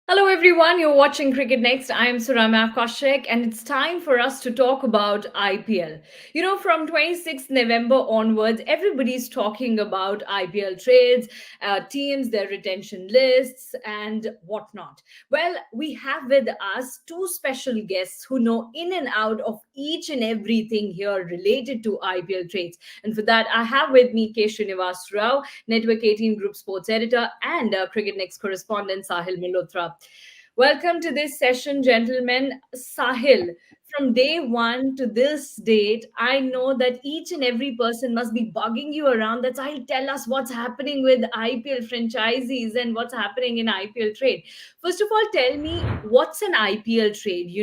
Hello, everyone. You're watching Cricket Next. I'm Surama Kaushik, and it's time for us to talk about IPL. From 26th November onwards, everybody's talking about IPL trades, teams, their retention lists, and whatnot. Well, we have with us two special guests who know in and out of each and everything here related to IPL trades. And for that, I have with me K. Srinivas Rao, Network 18 Group Sports Editor, and Cricket Next correspondent Sahil Malhotra. Welcome to this session, gentlemen. Sahil, from day one to this date, I know that each and every person must be bugging you around. That's Sahil, tell us what's happening with IPL franchisees and what's happening in IPL trade. First of all, tell me what's an IPL trade,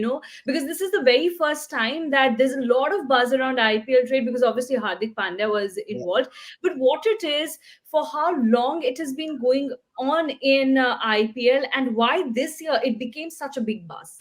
because this is the very first time that there's a lot of buzz around IPL trade because obviously Hardik Pandya was Yeah. involved. But what it is, for how long it has been going on in IPL, and why this year it became such a big buzz.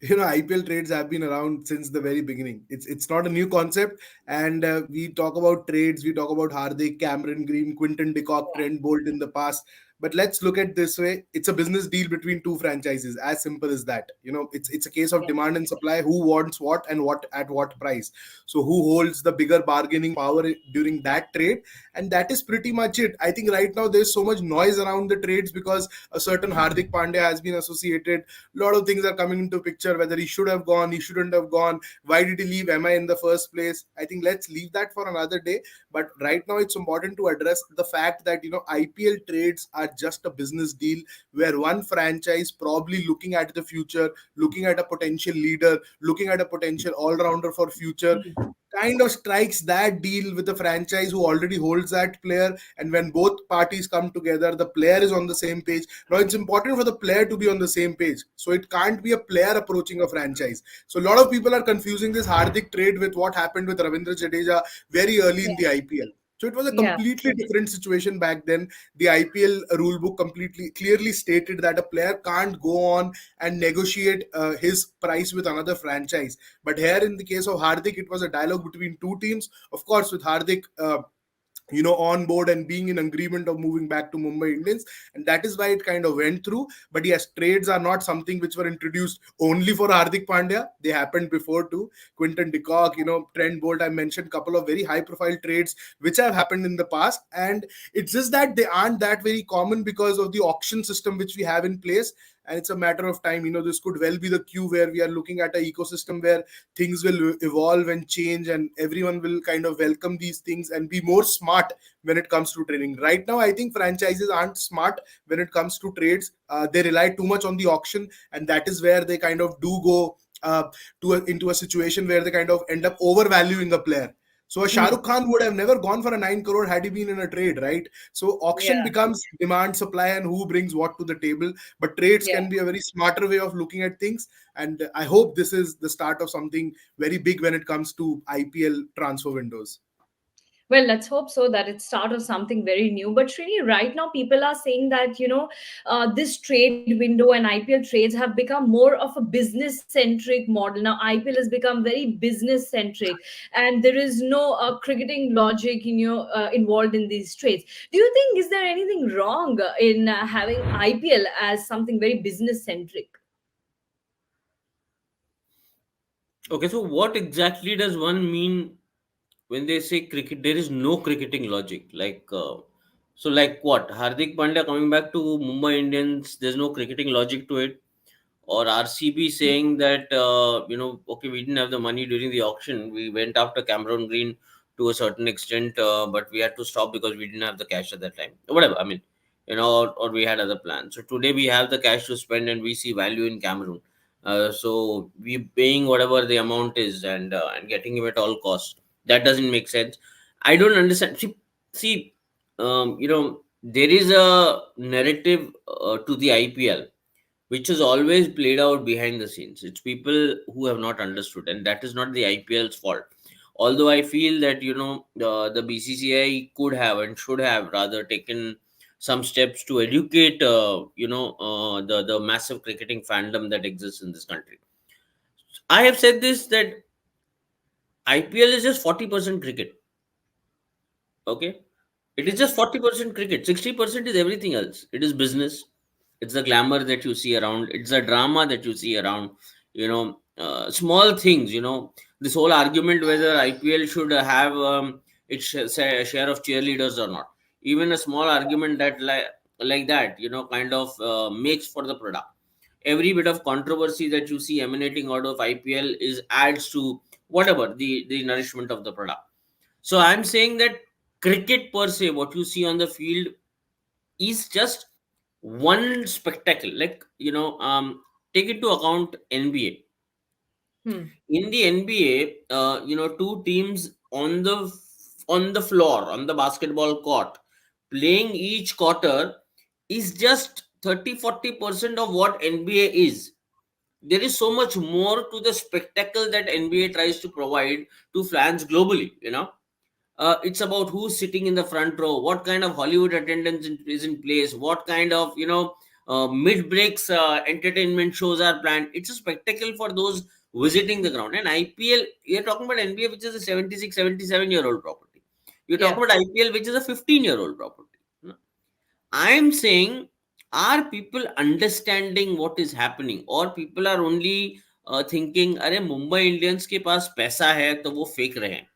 IPL trades have been around since the very beginning. It's not a new concept, and we talk about trades. We talk about Hardik, Cameron Green, Quinton de Kock, Trent Bolt in the past. But let's look at this way: it's a business deal between two franchises. As simple as that. It's a case of Yeah. demand and supply. Who wants what and what at what price? So who holds the bigger bargaining power during that trade? And that is pretty much it. I think right now there's so much noise around the trades because a certain Hardik Pandya has been associated. A lot of things are coming into picture, whether he should have gone, he shouldn't have gone, why did he leave MI in the first place. I think let's leave that for another day. But right now it's important to address the fact that IPL trades are just a business deal where one franchise probably looking at the future, looking at a potential leader, looking at a potential all-rounder for future, kind of strikes that deal with a franchise who already holds that player. And when both parties come together, the player is on the same page. Now it's important for the player to be on the same page, so it can't be a player approaching a franchise. So a lot of people are confusing this Hardik trade with what happened with Ravindra Jadeja very early in the IPL. So it was a Yeah. completely different situation back then. The IPL rule book completely clearly stated that a player can't go on and negotiate his price with another franchise. But here, in the case of Hardik, it was a dialogue between two teams. Of course, with Hardik, on board and being in agreement of moving back to Mumbai Indians, and that is why it kind of went through. But yes, trades are not something which were introduced only for Hardik Pandya. They happened before too. Quinton de Kock, Trent Bolt. I mentioned a couple of very high-profile trades which have happened in the past, and it's just that they aren't that very common because of the auction system which we have in place. And it's a matter of time. This could well be the cue where we are looking at an ecosystem where things will evolve and change, and everyone will kind of welcome these things and be more smart when it comes to trading. Right now, I think franchises aren't smart when it comes to trades. They rely too much on the auction, and that is where they kind of do go into a situation where they kind of end up overvaluing a player. So a Shah Hmm. Rukh Khan would have never gone for a 9 crore had he been in a trade, right? So auction Yeah. becomes demand, supply, and who brings what to the table. But trades Yeah. can be a very smarter way of looking at things. And I hope this is the start of something very big when it comes to IPL transfer windows. Well, let's hope so that it's start of something very new. But really, right now, people are saying that this trade window and IPL trades have become more of a business-centric model. Now, IPL has become very business-centric, and there is no cricketing logic involved in these trades. Do you think is there anything wrong in having IPL as something very business-centric? Okay, so what exactly does one mean when they say cricket? There is no cricketing logic. Like what? Hardik Pandya coming back to Mumbai Indians, there's no cricketing logic to it. Or RCB saying that, okay, we didn't have the money during the auction. We went after Cameron Green to a certain extent, but we had to stop because we didn't have the cash at that time. Whatever, I mean, or we had other plans. So today we have the cash to spend and we see value in Cameroon. So we paying whatever the amount is and getting him at all costs. That doesn't make sense. I don't understand. See, there is a narrative to the IPL which is always played out behind the scenes. It's people who have not understood, and that is not the IPL's fault. Although I feel that the BCCI could have and should have rather taken some steps to educate the massive cricketing fandom that exists in this country. I have said this that IPL is just 40% cricket. Okay, it is just 40% cricket. 60% is everything else. It is business. it's the glamour that you see around, it's the drama that you see around, small things, this whole argument whether IPL should have its share of cheerleaders or not. Even a small argument that like that, kind of makes for the product. Every bit of controversy that you see emanating out of IPL is adds to whatever the nourishment of the product. So I'm saying that cricket per se, what you see on the field is just one spectacle. Like, take into account NBA. Hmm. In the NBA, two teams on the floor, on the basketball court, playing each quarter is just 30-40% of what NBA is. There is so much more to the spectacle that NBA tries to provide to fans globally. It's about who's sitting in the front row, what kind of Hollywood attendance is in place, what kind of mid breaks entertainment shows are planned. It's a spectacle for those visiting the ground. And IPL, you're talking about NBA, which is a 76, 77-year-old property. You're Yeah. talking about IPL, which is a 15-year-old property. I'm saying, are people understanding what is happening, or people are only thinking, अरे Mumbai Indians के पास पैसा है तो वो फेंक रहे हैं.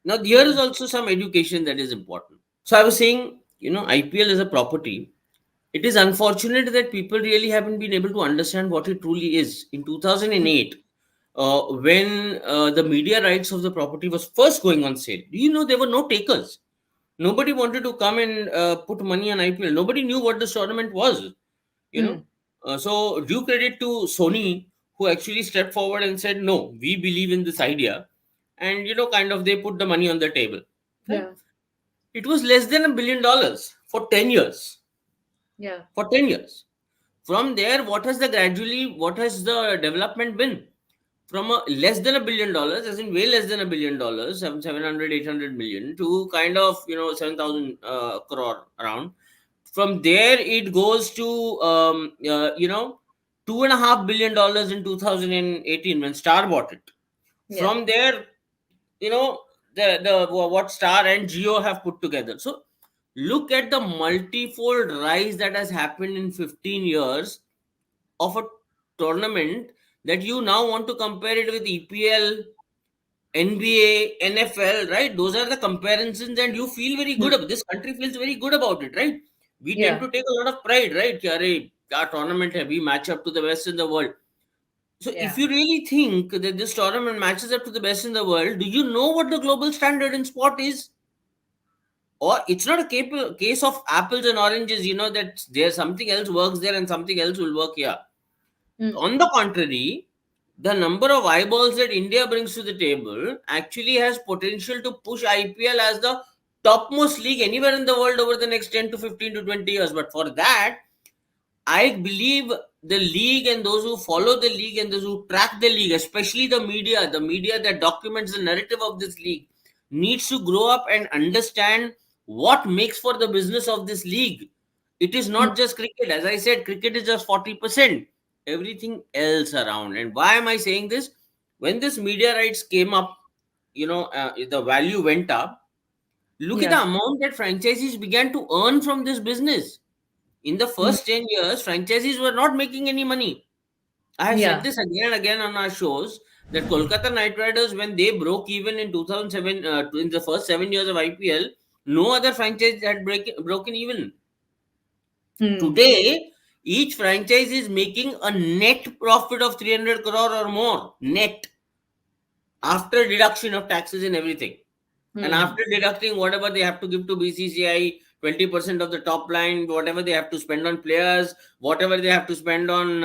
Now, here is Hmm. also some education that is important. So, I was saying, IPL is a property. It is unfortunate that people really haven't been able to understand what it truly is. In Hmm. 2008, when the media rights of the property was first going on sale, do you know there were no takers? Nobody wanted to come and put money on IPL. Nobody knew what this tournament was. You know, Hmm. so due credit to Sony, who actually stepped forward and said, "No, we believe in this idea," and kind of they put the money on the table. Right? Yeah. It was less than $1 billion for 10 years. Yeah. For 10 years. From there, what has the development been? From a less than $1 billion, as in way less than $1 billion, 700, 800 million, to kind of 7,000 crore around. From there, it goes to $2.5 billion in 2018 when Star bought it. Yeah. From there, you know the what Star and Geo have put together. So look at the multifold rise that has happened in 15 years of a tournament that you now want to compare it with EPL, NBA, NFL, right? Those are the comparisons, and you feel very Hmm. good about this country feels very good about it, right? We tend Yeah. to take a lot of pride, right? कि अरे, our tournament hai, we match up to the best in the world. So if Yeah. you really think that this tournament matches up to the best in the world, do you know what the global standard in sport is? Or it's not a case of apples and oranges, that there's something else works there and something else will work here. Hmm. On the contrary, the number of eyeballs that India brings to the table actually has potential to push IPL as the topmost league anywhere in the world over the next 10 to 15 to 20 years. But for that, I believe the league and those who follow the league and those who track the league, especially the media that documents the narrative of this league, needs to grow up and understand what makes for the business of this league. It is Hmm. not just cricket. As I said, cricket is just 40%. Everything else around. And why am I saying this? When this media rights came up, the value went up. Look at the Yeah. amount that franchises began to earn from this business. In the Hmm. first 10 years, franchises were not making any money. I have said Yeah. this again and again on our shows that Kolkata Knight Riders, when they broke even in 2007, in the first 7 years of IPL, no other franchise had broken even. Hmm. Today, each franchise is making a net profit of 300 crore or more, net, after deduction of taxes and everything. And Hmm. after deducting whatever they have to give to BCCI, 20% of the top line, whatever they have to spend on players, whatever they have to spend on,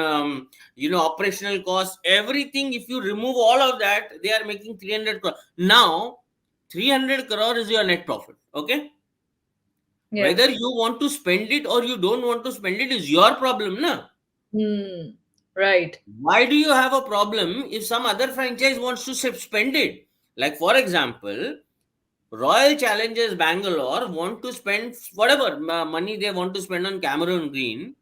operational costs, everything, if you remove all of that, they are making 300 crore. Now, 300 crore is your net profit. Okay. Yeah. Whether you want to spend it or you don't want to spend it is your problem, na? Hmm. Right. Why do you have a problem if some other franchise wants to spend it? Like, for example, Royal Challengers Bangalore want to spend whatever money they want to spend on Cameron Green.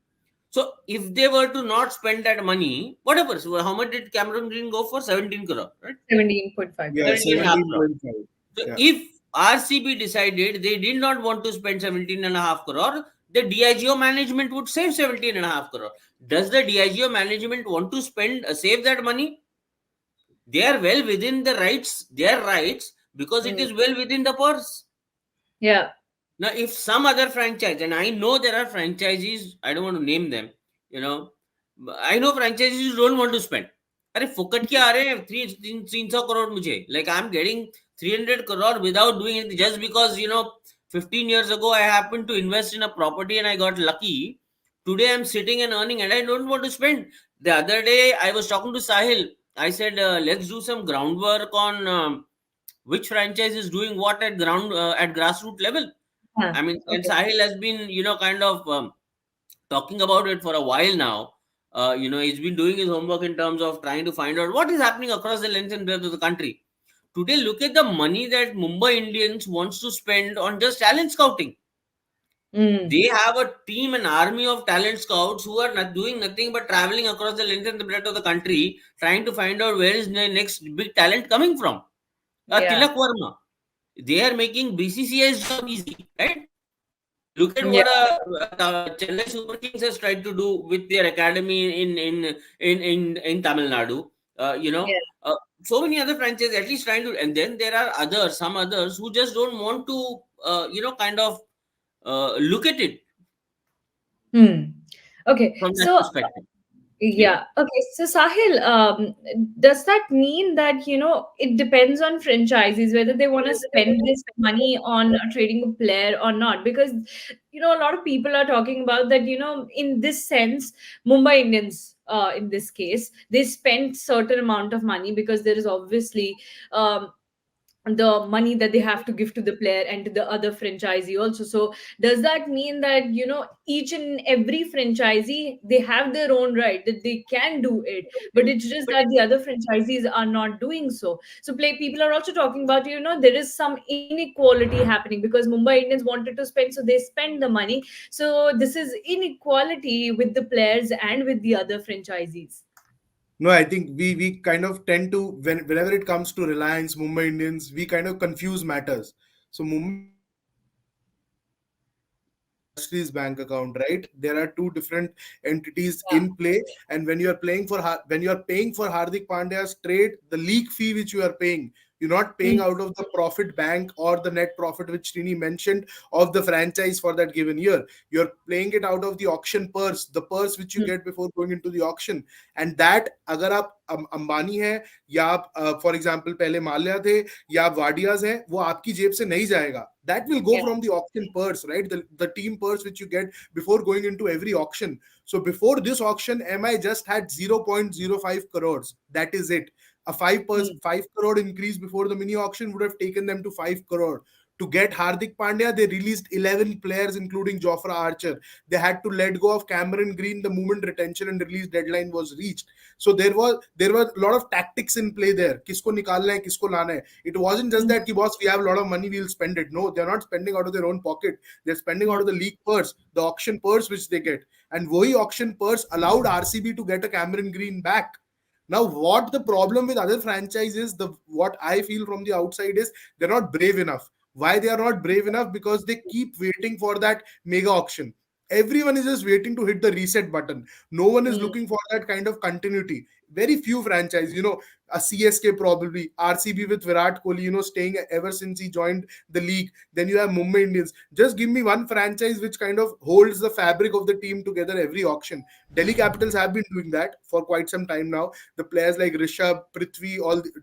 So if they were to not spend that money, whatever, so how much did Cameron Green go for? 17 crore, right? 17.5 Yeah, crores. 17 and a Yeah. half crore. 17.5. So Yeah. if RCB decided they did not want to spend 17 and a half crore, the Diageo management would save 17.5 crore. Does the Diageo management want to spend save that money? They are well within their rights, because it Mm. is well within the purse. Yeah. Now, if some other franchise, and I know there are franchises, I don't want to name them, you know, I know franchises who don't want to spend. अरे फुकट के आ रहे हैं 300 crore मुझे, like I'm getting 300 crore without doing anything, just because 15 years ago I happened to invest in a property and I got lucky. Today I'm sitting and earning and I don't want to spend. The other day I was talking to Sahil. I said, let's do some groundwork on which franchise is doing what at grassroots level. Yeah. I mean, and Okay. Sahil has been, kind of talking about it for a while now. He's been doing his homework in terms of trying to find out what is happening across the length and breadth of the country. Today, look at the money that Mumbai Indians wants to spend on just talent scouting. Mm. They have a team, an army of talent scouts who are not doing nothing but traveling across the length and the breadth of the country, trying to find out where is the next big talent coming from. Yeah. Tilak Verma. They are making BCCI's job easy, right? Look at Yeah. what Chennai Super Kings has tried to do with their academy in Tamil Nadu. Yeah. So many other franchises at least trying to, and then there are some others who just don't want to, kind of look at it Hmm. Okay. from that So perspective. Yeah. yeah. Okay. So Sahil, does that mean that, it depends on franchises whether they want to spend this money on trading a player or not? Because, a lot of people are talking about that, in this sense, Mumbai Indians, in this case, they spent certain amount of money because there is obviously um, the money that they have to give to the player and to the other franchisee also. So does that mean that, each and every franchisee, they have their own right that they can do it, but it's just that the other franchisees are not doing so? So play people are also talking about, there is some inequality happening because Mumbai Indians wanted to spend, so they spend the money. So this is inequality with the players and with the other franchisees. No, I think we kind of tend to, whenever it comes to Reliance, Mumbai Indians, we kind of confuse matters. So Mumbai Indians bank account is different from the industry's bank account, right? There are two different entities Yeah. in play, and when you are when you are paying for Hardik Pandya's trade, the league fee which you are paying, you're not paying Mm. out of the profit bank or the net profit which Trini mentioned of the franchise for that given year. You're playing it out of the auction purse, the purse which you Mm. get before going into the auction. And that अगर आप अंबानी है या आप for example पहले माल्या थे या आप वाडियाज हैं, वो आपकी जेब से नहीं जाएगा. That will go Yeah. from the auction purse, right? The team purse which you get before going into every auction. So before this auction, MI just had 0.05 crores. That is it. A 5%, Mm. 5 crore increase before the mini auction would have taken them to 5 crore. To get Hardik Pandya, they released 11 players, including Jofra Archer. They had to let go of Cameron Green the moment retention and release deadline was reached. So there were a lot of tactics in play there. Kisko nikalna hai, kisko lana hai. It wasn't just Mm. that, ki boss, we have a lot of money, we'll spend it. No, they're not spending out of their own pocket. They're spending out Mm. of the league purse, the auction purse which they get. And wohi auction purse allowed RCB to get a Cameron Green back. Now, what the problem with other franchises, the what I feel from the outside is they're not brave enough. Why they are not brave enough? Because they keep waiting for that mega auction. Everyone is just waiting to hit the reset button. No one is Mm. looking for that kind of continuity. Very few franchise, a CSK probably, RCB with Virat Kohli, staying ever since he joined the league. Then you have Mumbai Indians. Just give me one franchise which kind of holds the fabric of the team together every auction. Delhi Capitals have been doing that for quite some time now. The players like Rishabh, Prithvi,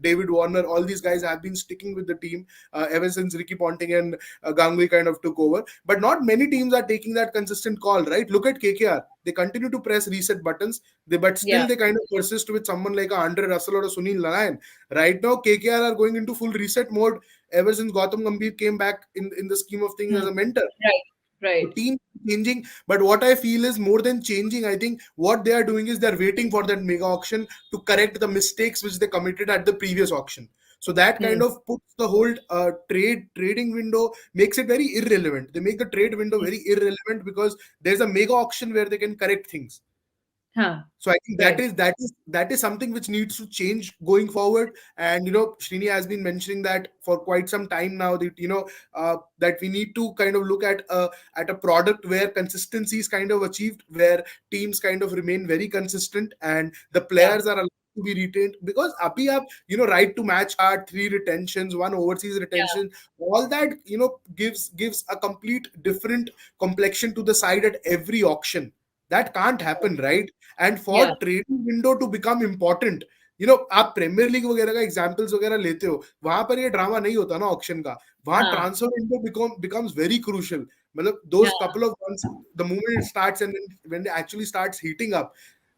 David Warner, all these guys have been sticking with the team ever since Ricky Ponting and Ganguly kind of took over. But not many teams are taking that consistent call, right? Look at KKR. They continue to press reset buttons, but Yeah. still they kind of persist with someone like a Andre Russell or a Sunil Narayan. Right now, KKR are going into full reset mode ever since Gautam Gambhir came back in the scheme of things as Mm. a mentor. Right. So Right. team changing, but what I feel is more than changing, I think what they are doing is they're waiting for that mega auction to correct the mistakes which they committed at the previous auction. So that kind Mm. of puts the whole trading window, makes it very irrelevant. They make the trade window Mm. very irrelevant because there's a mega auction where they can correct things. Huh. So I think Right. that is something which needs to change going forward. And Srini has been mentioning that for quite some time now, that that we need to kind of look at a product where consistency is kind of achieved, where teams kind of remain very consistent, and the Yeah. players are allowed to be retained. Because abhi aap, right to match card, three retentions, one overseas Yeah. retention, all that gives a complete different complexion to the side at every auction. That can't happen, right? And for Yeah. Trading window to become important, आप premier league वगैरह का examples वगैरह लेते हो, वहां पर ये drama नहीं होता ना ऑक्शन का. वहां Huh. Transfer window becomes very crucial. मतलब Yeah. Those couple of months, the moment it starts and when it actually starts heating up,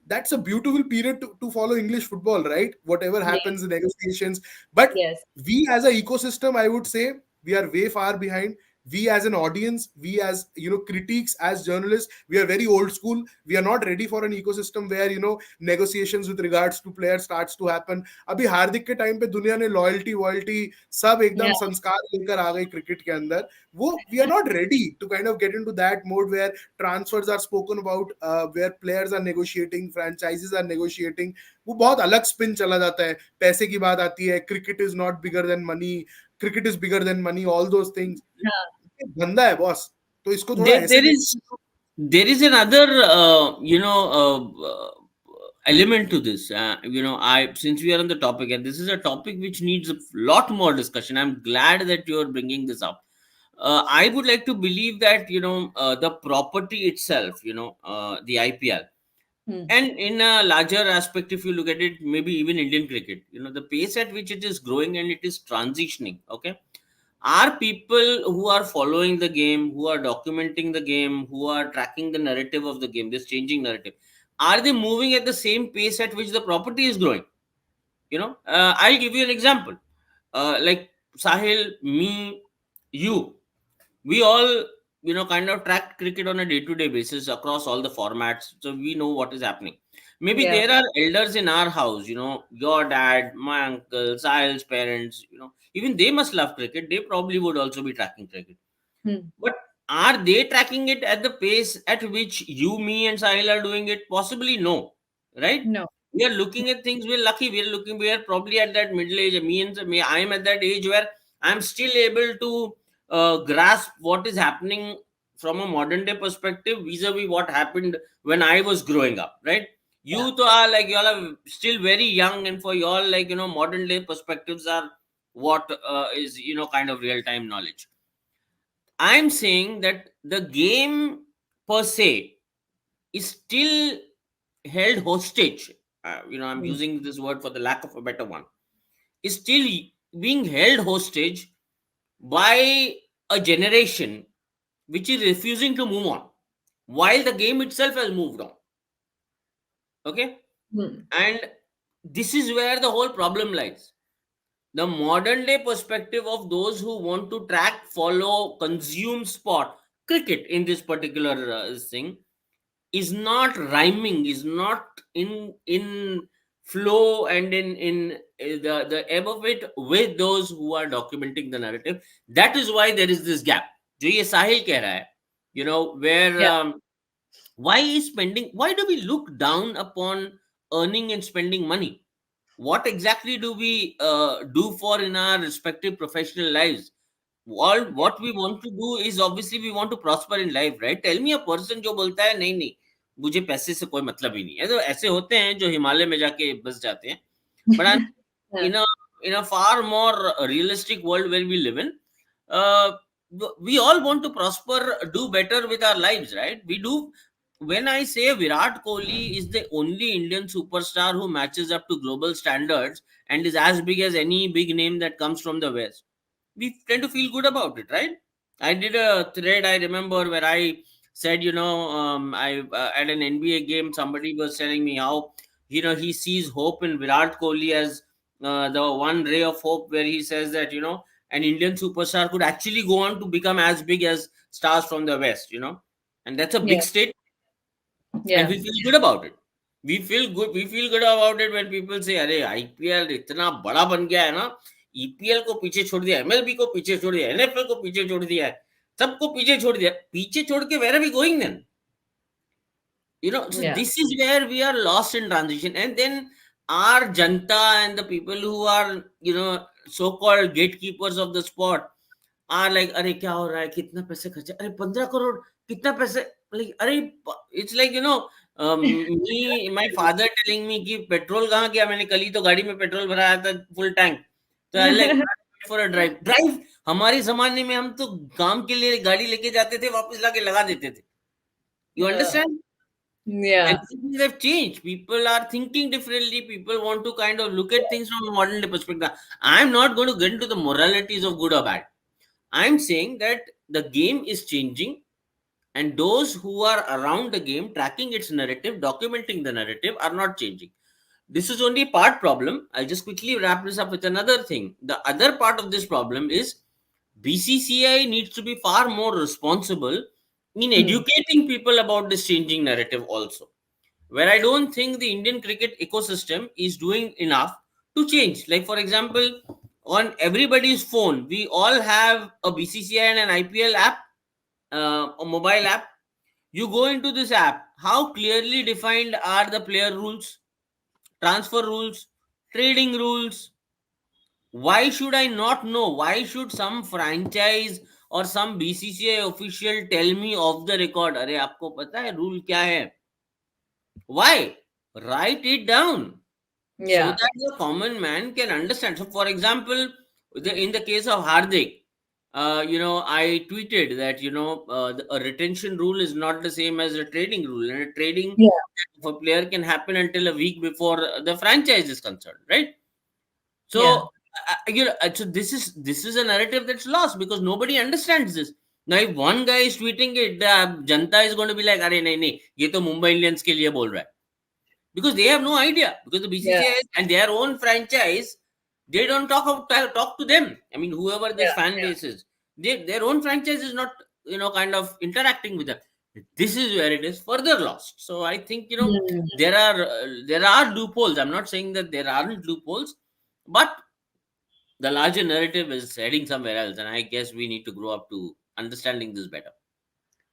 that's a beautiful period to follow English football, right? Whatever Yes. happens in negotiations. But Yes. we as an ecosystem, I would say, we are way far behind. We as an audience, we as critiques, as journalists, we are very old school. We are not ready for an ecosystem where negotiations with regards to players starts to happen. अभी हार्दिक के time पे दुनिया ने loyalty वॉयल्टी सब Yeah. एकदम संस्कार लेकर आ गई क्रिकेट के अंदर. वो we are not ready to kind of get into that mode where transfers are spoken about, where players are negotiating, franchises are negotiating. वो बहुत अलग स्पिन चला जाता है. पैसे की बात आती है, cricket is not bigger than money, cricket is bigger than money, all those things. Huh. धंधा है बॉस, तो इसको थोड़ा there ऐसे there देखो. is there is another element to this. I since we are on the topic, and this is a topic which needs a lot more discussion. I'm glad that you're bringing this up. I would like to believe that the property itself, the IPL, Hmm. and in a larger aspect, if you look at it, maybe even Indian cricket, the pace at which it is growing and it is transitioning. Okay, are people who are following the game, who are documenting the game, who are tracking the narrative of the game, this changing narrative, are they moving at the same pace at which the property is growing? I'll give you an example. Like Sahil, me, you, we all kind of track cricket on a day-to-day basis across all the formats, so we know what is happening. Maybe Yeah. there are elders in our house, your dad, my uncle, Sahil's parents, even they must love cricket. They probably would also be tracking cricket. Hmm. But are they tracking it at the pace at which you, me, and Sahil are doing it? Possibly no, right? No. We are looking at things. We're lucky. We are probably at that middle age. Me, I am at that age where I'm still able to grasp what is happening from a modern day perspective vis-a-vis what happened when I was growing up, right? Yeah. You to are like y'all are still very young, and for y'all, like modern day perspectives are what is kind of real time knowledge. I'm saying that the game per se is still held hostage. I'm Hmm. using this word for the lack of a better one. Is still being held hostage by a generation which is refusing to move on, while the game itself has moved on. Okay, Hmm. and this is where the whole problem lies. The modern day perspective of those who want to track, follow, consume sport, cricket in this particular thing, is not rhyming, is not in flow and in the ebb of it with those who are documenting the narrative. That is why there is this gap. जो ये साहिल कह रहा है, where Yeah. why do we look down upon earning and spending money? What exactly do we do for in our respective professional lives? All what we want to do is obviously we want to prosper in life, right? Tell me a person जो बोलता है नहीं नहीं मुझे पैसे से कोई मतलब ही नहीं है. तो ऐसे होते हैं जो हिमालय में जाके बस जाते हैं. But Yeah. in a far more realistic world where we live in, uh, we all want to prosper, do better with our lives, right? We do. When I say Virat Kohli is the only Indian superstar who matches up to global standards and is as big as any big name that comes from the West, we tend to feel good about it, right? I did a thread, I remember, where I said, I at an NBA game, somebody was telling me how, he sees hope in Virat Kohli as the one ray of hope, where he says that, an Indian superstar could actually go on to become as big as stars from the West, and that's a Yeah. big state, and Yeah. we feel good about it. We feel good about it when people say अरे IPL इतना बड़ा बन गया है ना, EPL को पीछे छोड़ दिया, एमएलबी को पीछे छोड़ दिया, एनएफएल को पीछे छोड़ दिया है, सबको पीछे छोड़ दिया. पीछे छोड़ के where are we going then? So Yeah. this is where we are lost in transition. And then our janta and the people who are, so-called gatekeepers of the sport are like, अरे क्या हो रहा है, कितना पैसे खर्चा, अरे 15 crore, कितना पैसे, like अरे, it's like, me, my father telling me कि पेट्रोल कहाँ गया, मैंने कल ही तो गाड़ी में पेट्रोल भराया था फुल टैंक, तो I like for a drive हमारे जमाने में हम तो काम के लिए गाड़ी लेके जाते थे, वापस लाके लगा देते थे, you Yeah. understand? And Yeah. things have changed. People are thinking differently. People want to kind of look at things from a modern day perspective. I'm not going to get into the moralities of good or bad. I'm saying that the game is changing, and those who are around the game, tracking its narrative, documenting the narrative, are not changing. This is only part problem. I'll just quickly wrap this up with another thing. The other part of this problem is BCCI needs to be far more responsible in Hmm. educating people about this changing narrative also, where I don't think the Indian cricket ecosystem is doing enough to change. Like, for example, on everybody's phone, we all have a BCCI and an IPL app, a mobile app. You go into this app, how clearly defined are the player rules, transfer rules, trading rules? Why should I not know? Why should some franchise or some BCCI official tell me off the record, अरे आपको पता है rule क्या है? Why? Write it down so Yeah. that the common man can understand. So, for example, in the case of Hardik, I tweeted that a retention rule is not the same as a trading rule, and a trading Yeah. for player can happen until a week before the franchise is concerned, right? Yeah. So, so this is a narrative that's lost because nobody understands this. Now, if one guy is tweeting it, the janta is going to be like, "अरे नहीं नहीं, ये तो Mumbai Indians के लिए बोल रहा है," because they have no idea, because the Yeah. BCCI and their own franchise, they don't talk to them. I mean, whoever this Yeah. fan base is, their own franchise is not kind of interacting with them. This is where it is further lost. So I think Hmm. there are loopholes. I'm not saying that there aren't loopholes, but the larger narrative is heading somewhere else, and I guess we need to grow up to understanding this better.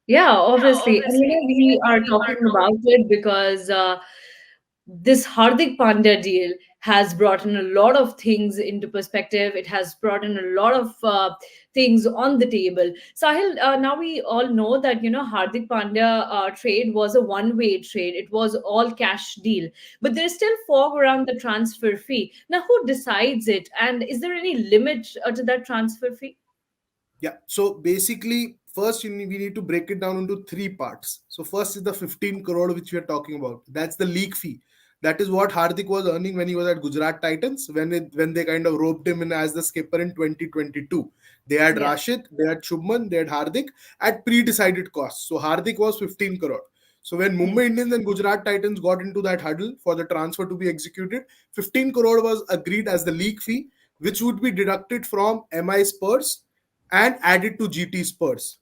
Yeah, obviously. And we are talking about it because this Hardik Pandya deal has brought in a lot of things into perspective. It has brought in a lot of things on the table. Sahil, now we all know that Hardik Pandya trade was a one-way trade. It was all cash deal, but there's still fog around the transfer fee. Now, who decides it, and is there any limit to that transfer fee? Yeah. So basically, first we need to break it down into three parts. So first is the 15 crore which we are talking about. That's the league fee. That is what Hardik was earning when he was at Gujarat Titans when they kind of roped him in as the skipper in 2022. They had Yeah. Rashid, they had Shubman, they had Hardik at pre-decided costs. So Hardik was 15 crore. So when Hmm. Mumbai Indians and Gujarat Titans got into that huddle for the transfer to be executed, 15 crore was agreed as the league fee, which would be deducted from MI's purse and added to GT Spurs.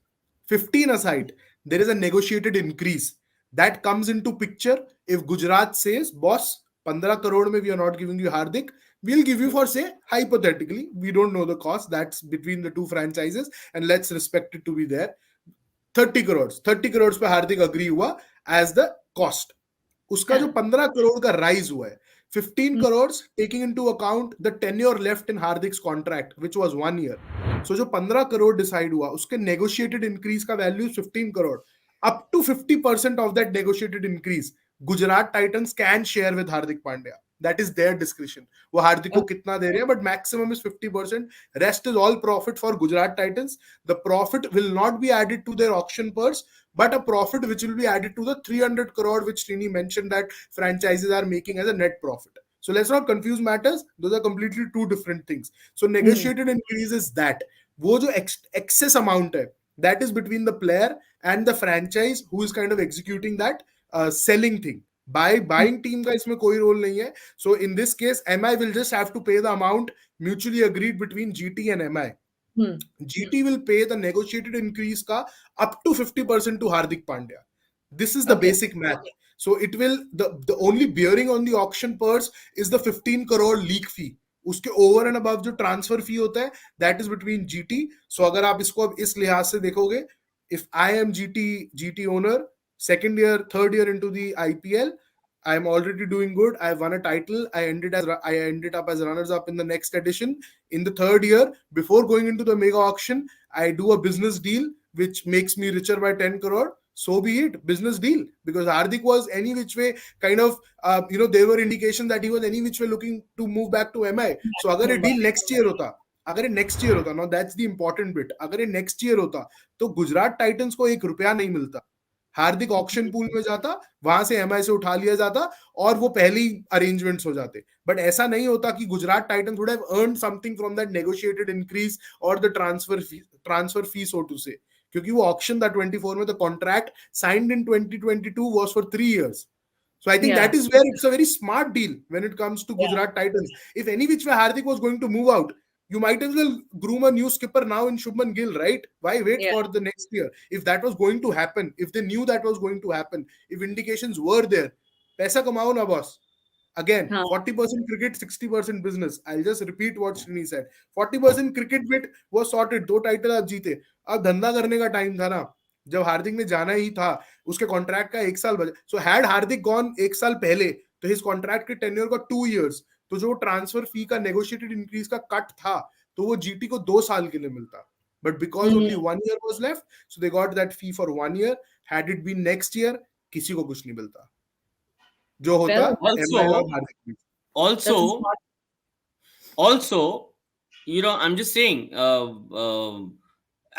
15 aside, there is a negotiated increase that comes into picture if Gujarat says, boss, 15 crore mein we are not giving you Hardik, we'll give you for say, hypothetically, we don't know the cost, that's between the two franchises, and let's respect it to be there. 30 crores पे हार्दिक agree हुआ as the cost. उसका जो Yeah. 15 crore का rise हुआ है, 15 Hmm. crores taking into account the tenure left in Hardik's contract which was 1 year. So जो 15 crore decide हुआ उसके negotiated increase का value 15 crore. Up to 50% of that negotiated increase Gujarat Titans can share with Hardik Pandya. That is their discretion. वो हार्दिक को कितना दे रहे हैं, but maximum is 50%. Rest is all profit for Gujarat Titans. The profit will not be added to their auction purse, but a profit which will be added to the 300 crore which Srini mentioned that franchises are making as a net profit. So let's not confuse matters. Those are completely two different things. So Hmm. negotiated increase is that. वो जो excess amount है, that is between the player and the franchise who is kind of executing that selling thing. Buying team का इसमें कोई role नहीं है. So in this case, MI will just have to pay the amount mutually agreed between GT and MI. Hmm. GT will pay the negotiated increase ka up to 50% to Hardik Pandya. This is the Okay. basic math. So it will the only bearing on the auction purse is the 15 crore league fee. उसके over and above जो transfer fee होता है that is between GT. सो अगर आप इसको अब इस लिहाज से देखोगे, if I am GT owner, Second year, third year into the IPL, I'm already doing good. I won a title. I ended up as runners up in the next edition. In the third year, before going into the mega auction, I do a business deal which makes me richer by 10 crore. So be it, business deal. Because Hardik was any which way kind of, there were indications that he was any which way looking to move back to MI. So अगर ये Mumbai. deal next year होता, अगर ये next year होता, now that's the important bit. अगर ये next year होता, तो गुजरात टाइटंस को 1 रुपया नहीं मिलता. हार्दिक ऑक्शन पूल में जाता, वहां से एमआई से उठा लिया जाता और वो पहली अरेंजमेंट्स हो जाते. बट ऐसा नहीं होता कि Gujarat Titans would have earn something from that negotiated increase और the transfer fee so to say. क्योंकि वो ऑक्शन था 24 में, the contract signed in 2022 was for 3 years. So I think Yeah. that is where it's a very smart deal when it comes to Yeah. Gujarat Titans. If any which way Hardik was going to move out, you might as well groom a new skipper now in Shubman Gill, right? Why wait Yeah. for the next year? If that was going to happen, if they knew that was going to happen, if indications were there, paisa kamao na boss. Again, Huh. 40% cricket, 60% business. I'll just repeat what Srini said. 40% cricket bit was sorted. 2 title आप जीते. अब धंधा करने का time था ना. जब हार्दिक ने जाना ही था, उसके कॉन्ट्रैक्ट का 1 साल बचा. सो हैड हार्दिक गॉन 1 साल पहले, तो हिज कॉन्ट्रैक्ट के टेन्योर का 2 years. तो जो ट्रांसफर फी का नेगोशिएटेड इंक्रीज का कट था, तो वो जीटी को 2 साल के लिए मिलता. But because only Mhm. 1 year was left, so they got that fee for 1 year. Had it been next year, किसी को कुछ नहीं मिलता. जो होता Well, एमआई और Also, Hardik beach. that's a also, smart. also, I'm just saying,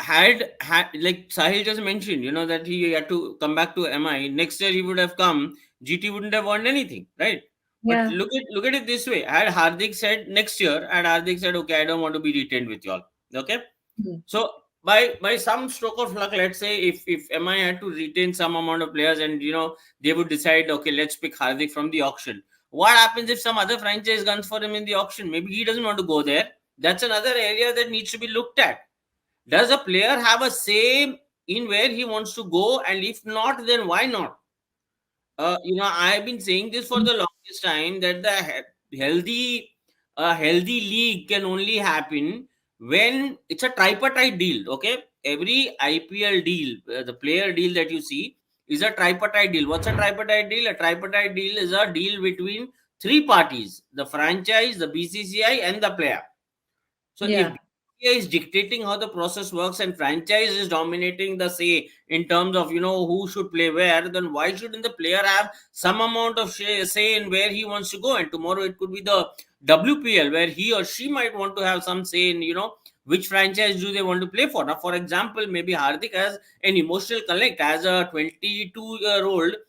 had like Sahil just mentioned, that he had to come back to MI. Next year he would have come, GT wouldn't have won anything, right? But Yeah. look at it this way. Had Hardik said next year, and Hardik said, okay, I don't want to be retained with y'all. Okay. Mhm. So by some stroke of luck, let's say if MI had to retain some amount of players, and they would decide, okay, let's pick Hardik from the auction. What happens if some other franchise guns for him in the auction? Maybe he doesn't want to go there. That's another area that needs to be looked at. Does a player have a say in where he wants to go? And if not, then why not? I've been saying this for the longest time that the healthy league can only happen when it's a tripartite deal. Okay, every IPL deal, the player deal that you see is a tripartite deal. What's a tripartite deal? A tripartite deal is a deal between three parties: the franchise, the BCCI, and the player. So if Yeah. BCCI is dictating how the process works and franchise is dominating the say in terms of who should play where, then why shouldn't the player have some amount of say in where he wants to go? And tomorrow it could be the WPL where he or she might want to have some say in which franchise do they want to play for. Now, for example, maybe Hardik has an emotional connect as a 22-year-old.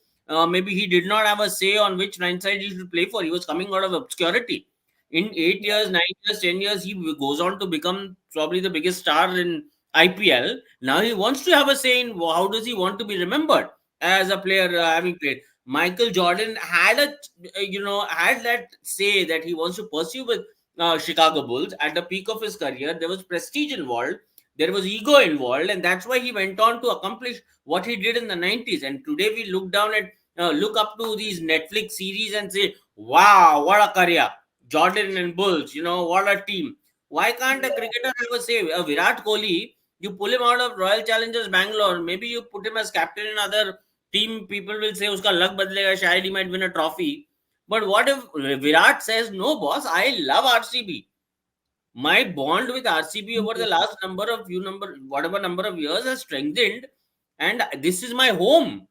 Maybe he did not have a say on which franchise he should play for. He was coming out of obscurity in 8 years, 9 years, 10 years, he goes on to become probably the biggest star in IPL. Now he wants to have a say in how does he want to be remembered as a player having played. Michael Jordan had had that say that he wants to pursue with Chicago Bulls at the peak of his career. There was prestige involved, there was ego involved, and that's why he went on to accomplish what he did in the 90s. And today we look up to these Netflix series and say, wow, what a career. Jordan and Bulls, what a team. Why can't a cricketer have a say? A Virat Kohli, you pull him out of Royal Challengers Bangalore, maybe you put him as captain in other team, people will say uska luck badlega, shayad he might win a trophy. But what if Virat says, no boss, I love RCB. My bond with RCB over the last whatever number of years has strengthened, and this is my home.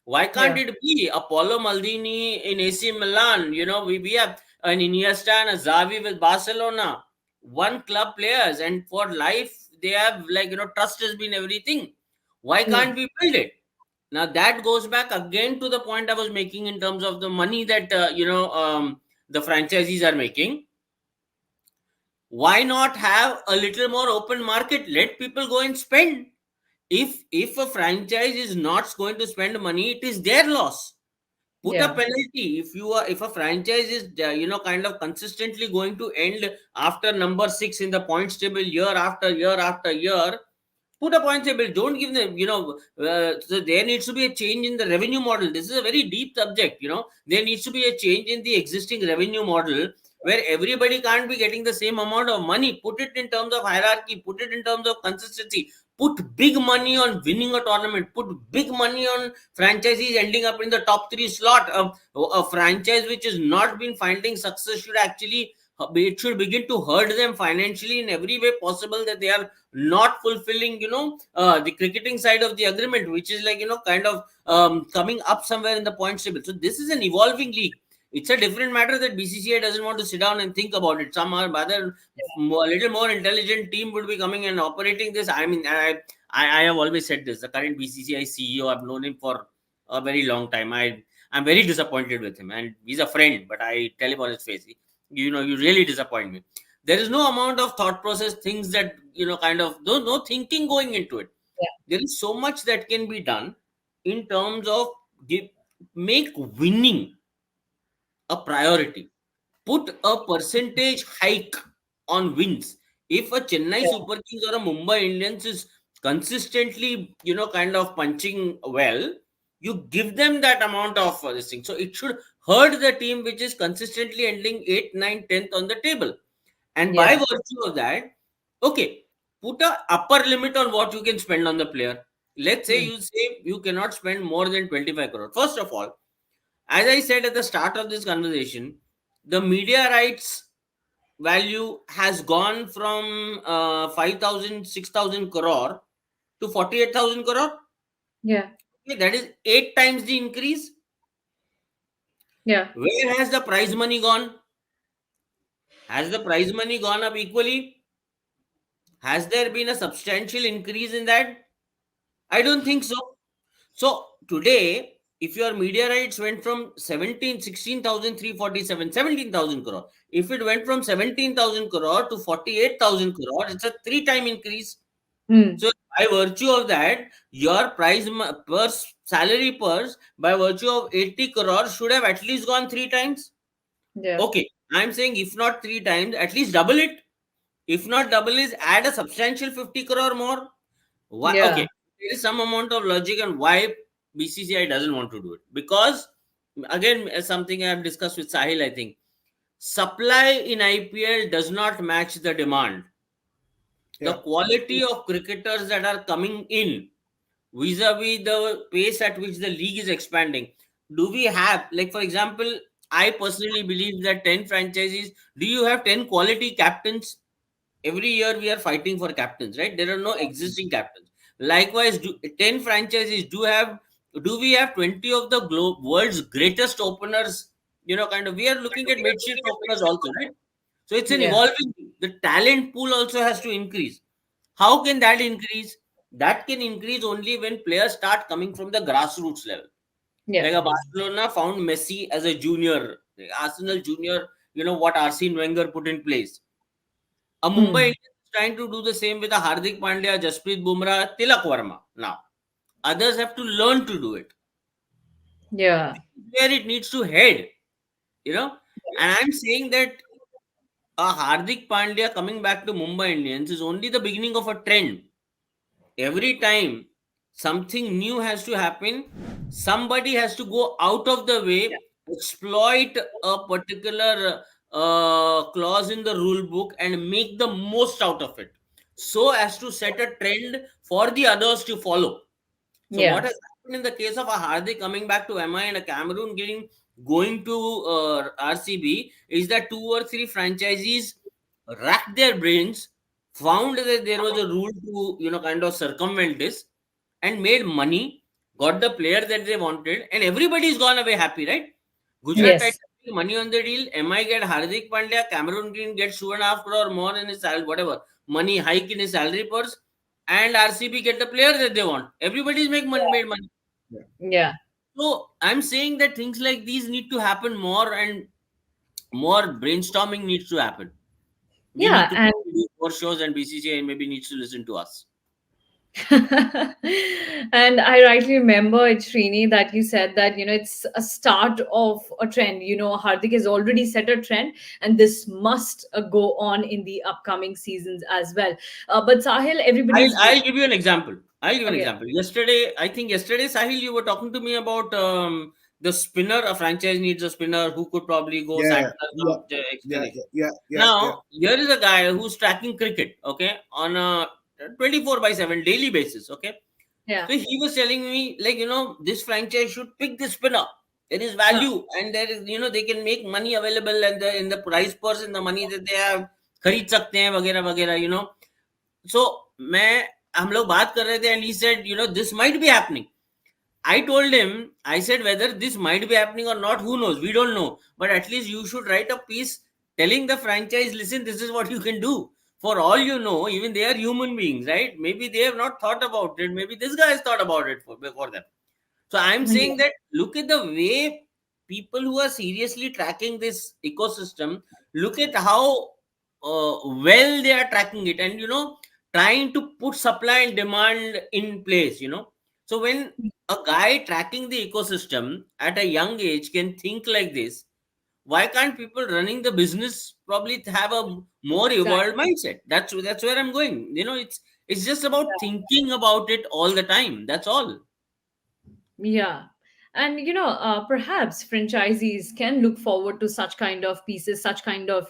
Why can't Yeah. it be Apollo Maldini in AC Milan? We have an Iniesta and a Xavi with Barcelona. One club players, and for life they have trust has been everything. Why Hmm. can't we build it? Now that goes back again to the point I was making in terms of the money that the franchisees are making. Why not have a little more open market? Let people go and spend. If a franchise is not going to spend money, it is their loss. Put a Yeah. penalty. If a franchise is kind of consistently going to end after number 6 in the points table year after year after year, put a points table. Don't give them, so there needs to be a change in the revenue model. This is a very deep subject. There needs to be a change in the existing revenue model where everybody can't be getting the same amount of money. Put it in terms of hierarchy, put it in terms of consistency, put big money on winning a tournament, put big money on franchises ending up in the top three slot. A franchise which has not been finding success should actually, it should begin to hurt them financially in every way possible, that they are not fulfilling, the cricketing side of the agreement, which is like, kind of coming up somewhere in the points table. So this is an evolving league. It's a different matter that BCCI doesn't want to sit down and think about it. Some or other a little more intelligent team would be coming and operating this. I mean, I have always said this. The current BCCI CEO, I've known him for a very long time. I'm very disappointed with him, and he's a friend, but I tell him on his face, you really disappoint me. There is no amount of thought process, things that, kind of no thinking going into it. Yeah. There is so much that can be done in terms of make winning a priority. Put a percentage hike on wins. If a Chennai Yeah. Super Kings or a Mumbai Indians is consistently, kind of punching well, you give them that amount of this thing. So it should hurt the team which is consistently ending 8th, 9th, 10th on the table. And by Yeah. virtue of that, okay, put a upper limit on what you can spend on the player. Let's say Hmm. you cannot spend more than 25 crore. First of all, as I said at the start of this conversation, the media rights value has gone from 5,000, 6,000 crore to 48,000 crore. Yeah. Okay, that is 8 times the increase. Yeah. Where has the prize money gone? Has the prize money gone up equally? Has there been a substantial increase in that? I don't think so. So today, if your media rights went from 16,347, 17,000 crore, if it went from 17,000 crore to 48,000 crore, it's a 3-time increase. Hmm. So by virtue of that, your purse, salary purse, by virtue of 80 crore should have at least gone 3 times. Yeah. Okay, I'm saying if not 3 times, at least double it. If not double, is add a substantial 50 crore more. Why? Yeah. Okay, there is some amount of logic on why BCCI doesn't want to do it. Because again, as something I have discussed with Sahil, I think supply in IPL does not match the demand. The Yeah. quality of cricketers that are coming in vis-a-vis the pace at which the league is expanding. Do we have, like, for example, I personally believe that 10 franchises, do you have 10 quality captains? Every year we are fighting for captains, right? There are no existing captains. Likewise, 10 franchises do we have 20 of the world's greatest openers? Kind of, we are looking at mid-shift openers also, right? So it's an Yeah. evolving thing. The talent pool also has to increase. How can that increase? That can increase only when players start coming from the grassroots level. Yeah. Like a Barcelona found Messi as a junior, Arsenal junior, what Arsene Wenger put in place. A Mumbai Hmm. Indians is trying to do the same with a Hardik Pandya, Jasprit Bumrah, Tilak Verma. Now, others have to learn to do it. Yeah. Where it needs to head, you know. And I'm saying that a Hardik Pandya coming back to Mumbai Indians is only the beginning of a trend. Every time something new has to happen, somebody has to go out of the way, exploit a particular clause in the rule book and make the most out of it, so as to set a trend for the others to follow. So what Yeah. has happened in the case of a Hardik coming back to MI and a Cameroon going to RCB is that 2 or 3 franchisees racked their brains, found that there was a rule to, kind of circumvent this, and made money, got the player that they wanted, and everybody's gone away happy, right? Gujarat Yes. Titans make money on the deal, MI get Hardik Pandya, Cameroon Green gets 2.5 crore more in his salary, whatever money hike in his salary purse, and RCB get the player that they want. Everybody's made money. Yeah. Yeah. So I'm saying that things like these need to happen more, and more brainstorming needs to happen. We need Yeah. to And do more shows, and BCCI maybe needs to listen to us. and I rightly remember it, Srini, that you said that it's a start of a trend. Hardik has already set a trend, and this must go on in the upcoming seasons as well. But Sahil, I'll, everybody's I'll give you an example. I'll give an okay. example. Yesterday, I think yesterday, Sahil, you were talking to me about the spinner. A franchise needs a spinner who could probably go Yeah. sack Yeah. the Yeah. explanation. Yeah. Yeah. Yeah. Now, here is a guy who's tracking cricket, okay, on a 24 by 7 daily basis. Okay, Yeah. so he was telling me, like, this franchise should pick the spinner. There is Uh, value, and there is, they can make money available, and in the price person, the money that they have, खरीद सकते हैं वगैरह वगैरह. So मैं हम लोग बात कर रहे थे, and he said, this might be happening. I told him, I said, whether this might be happening or not, who knows? We don't know. But at least you should write a piece telling the franchise, listen, this is what you can do. For all you know, even they are human beings, right? Maybe they have not thought about it. Maybe this guy has thought about it before them. So I'm yeah. saying that look at the way people who are seriously tracking this ecosystem, look at how well they are tracking it, and trying to put supply and demand in place. So when a guy tracking the ecosystem at a young age can think like this, why can't people running the business probably have a more Exactly. evolved mindset? That's where I'm going. It's just about thinking about it all the time. That's all. Yeah. And perhaps franchisees can look forward to such kind of pieces, such kind of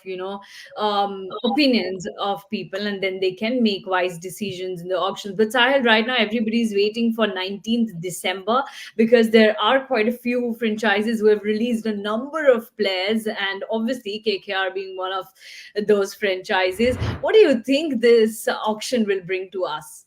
opinions of people, and then they can make wise decisions in the auctions. But Sahil, right now everybody's waiting for 19th December, because there are quite a few franchises who have released a number of players, and obviously KKR being one of those franchises. What do you think this auction will bring to us?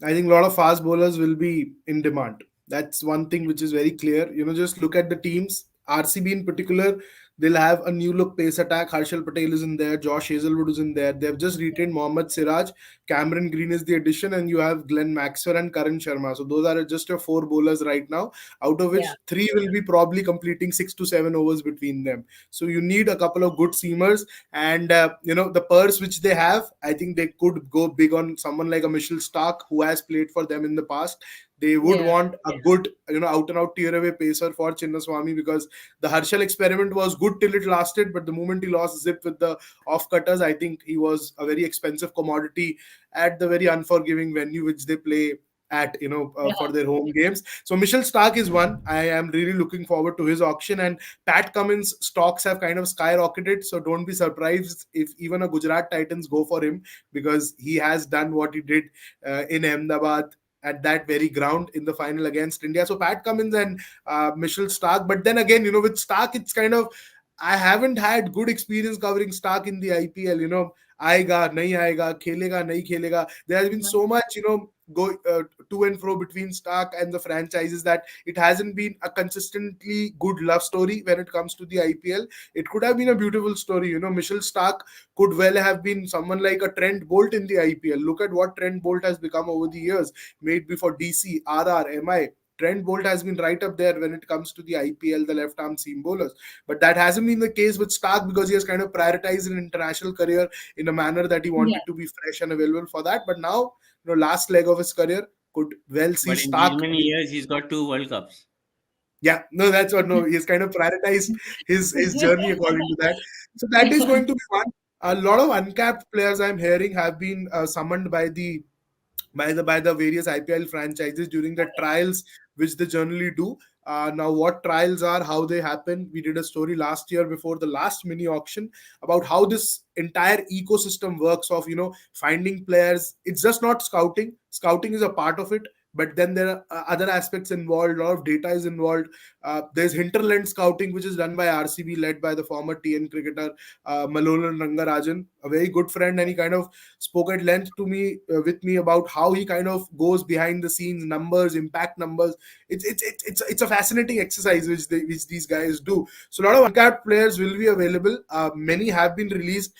I think a lot of fast bowlers will be in demand. That's one thing which is very clear. Just look at the teams. RCB in particular, they'll have a new look pace attack. Harshal Patel is in there. Josh Hazelwood is in there. They've just retained Mohammad Siraj. Cameron Green is the addition, and you have Glenn Maxwell and Karan Sharma. So those are just your four bowlers right now, out of Yeah. which three will be probably completing 6 to 7 overs between them. So you need a couple of good seamers, and the purse which they have, I think they could go big on someone like a Mitchell Stark who has played for them in the past. They would Yeah. want a good, out and out tier away pacer for Chinnaswamy, because the Harshal experiment was good till it lasted, but the moment he lost zip with the off cutters, I think he was a very expensive commodity at the very unforgiving venue which they play at, for their home games. So Mitchell Stark is one. I am really looking forward to his auction, and Pat Cummins stocks have kind of skyrocketed. So don't be surprised if even a Gujarat Titans go for him, because he has done what he did in Ahmedabad at that very ground in the final against India. So Pat Cummins and Mitchell Stark. But then again, with Stark, it's kind of, I haven't had good experience covering Stark in the IPL. आएगा नहीं आएगा खेलेगा नहीं खेलेगा. There has been so much go to and fro between Stark and the franchises that it hasn't been a consistently good love story when it comes to the IPL. It could have been a beautiful story. Mitchell Stark could well have been someone like a Trent Bolt in the IPL. Look at what Trent Bolt has become over the years. Made before DC, RR, MI. Trent Bolt has been right up there when it comes to the IPL, the left arm seam bowlers. But that hasn't been the case with Stark, because he has kind of prioritized an international career in a manner that he Yeah. wanted to be fresh and available for that. But now, last leg of his career could well see But in these Stark. many years, he's got 2 World Cups. Yeah, no, that's what. No, he's kind of prioritized his journey according to that. So that is going to be one. A lot of uncapped players I'm hearing have been summoned by the various IPL franchises during the trials which they generally do. Now, what trials are, how they happen. We did a story last year before the last mini auction about how this entire ecosystem works of finding players. It's just not scouting. Scouting is a part of it, but then there are other aspects involved. A lot of data is involved. There's hinterland scouting, which is done by RCB, led by the former TN cricketer Malolan Rangarajan, a very good friend, and he kind of spoke at length to me with me about how he kind of goes behind the scenes, numbers, impact numbers. It's a fascinating exercise which these guys do. So a lot of uncapped players will be available. Many have been released.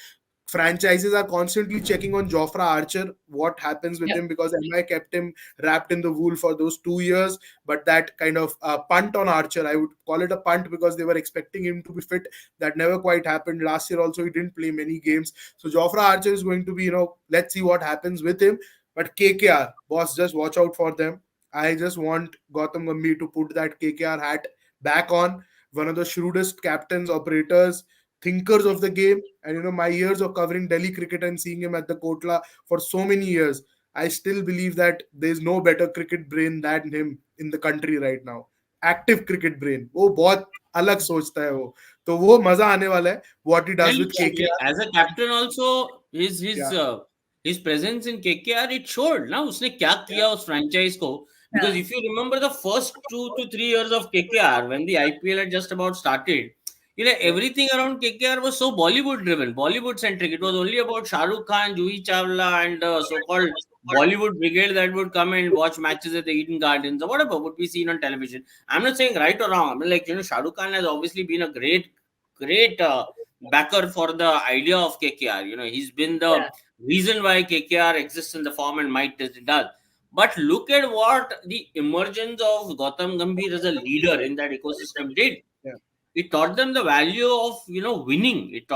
Franchises are constantly checking on Jofra Archer, what happens with Yep. him, because MI kept him wrapped in the wool for those 2 years. But that kind of punt on Archer, I would call it a punt, because they were expecting him to be fit. That never quite happened. Last year also, he didn't play many games. So Jofra Archer is going to be, let's see what happens with him. But KKR, boss, just watch out for them. I just want Gautam Gambhir to put that KKR hat back on. One of the shrewdest captains, operators, thinkers of the game. And my years of covering Delhi cricket and seeing him at the Kotla for so many years, I still believe that there's no better cricket brain than him in the country right now. Active cricket brain. वो बहुत अलग सोचता है वो. तो वो मजा आने वाला है. What he Yeah, does look, with KKR. as a captain also, his Yeah. his uh, his presence in KKR, it showed. Now, उसने क्या किया उस franchise को? Because Yeah. if you remember the first 2 to 3 years of KKR, when the IPL had just about started, Yeah, everything around KKR was so Bollywood driven, Bollywood centric. It was only about Shah Rukh Khan, Juhi Chawla, and so-called Bollywood brigade that would come and watch matches at the Eden Gardens or whatever would be seen on television. I'm not saying right or wrong. I mean, like, Shah Rukh Khan has obviously been a great backer for the idea of KKR. He's been the Yeah. reason why KKR exists in the form and might as it does. But look at what the emergence of Gautam Gambhir as a leader in that ecosystem did. yeah, It taught them the value of winning. It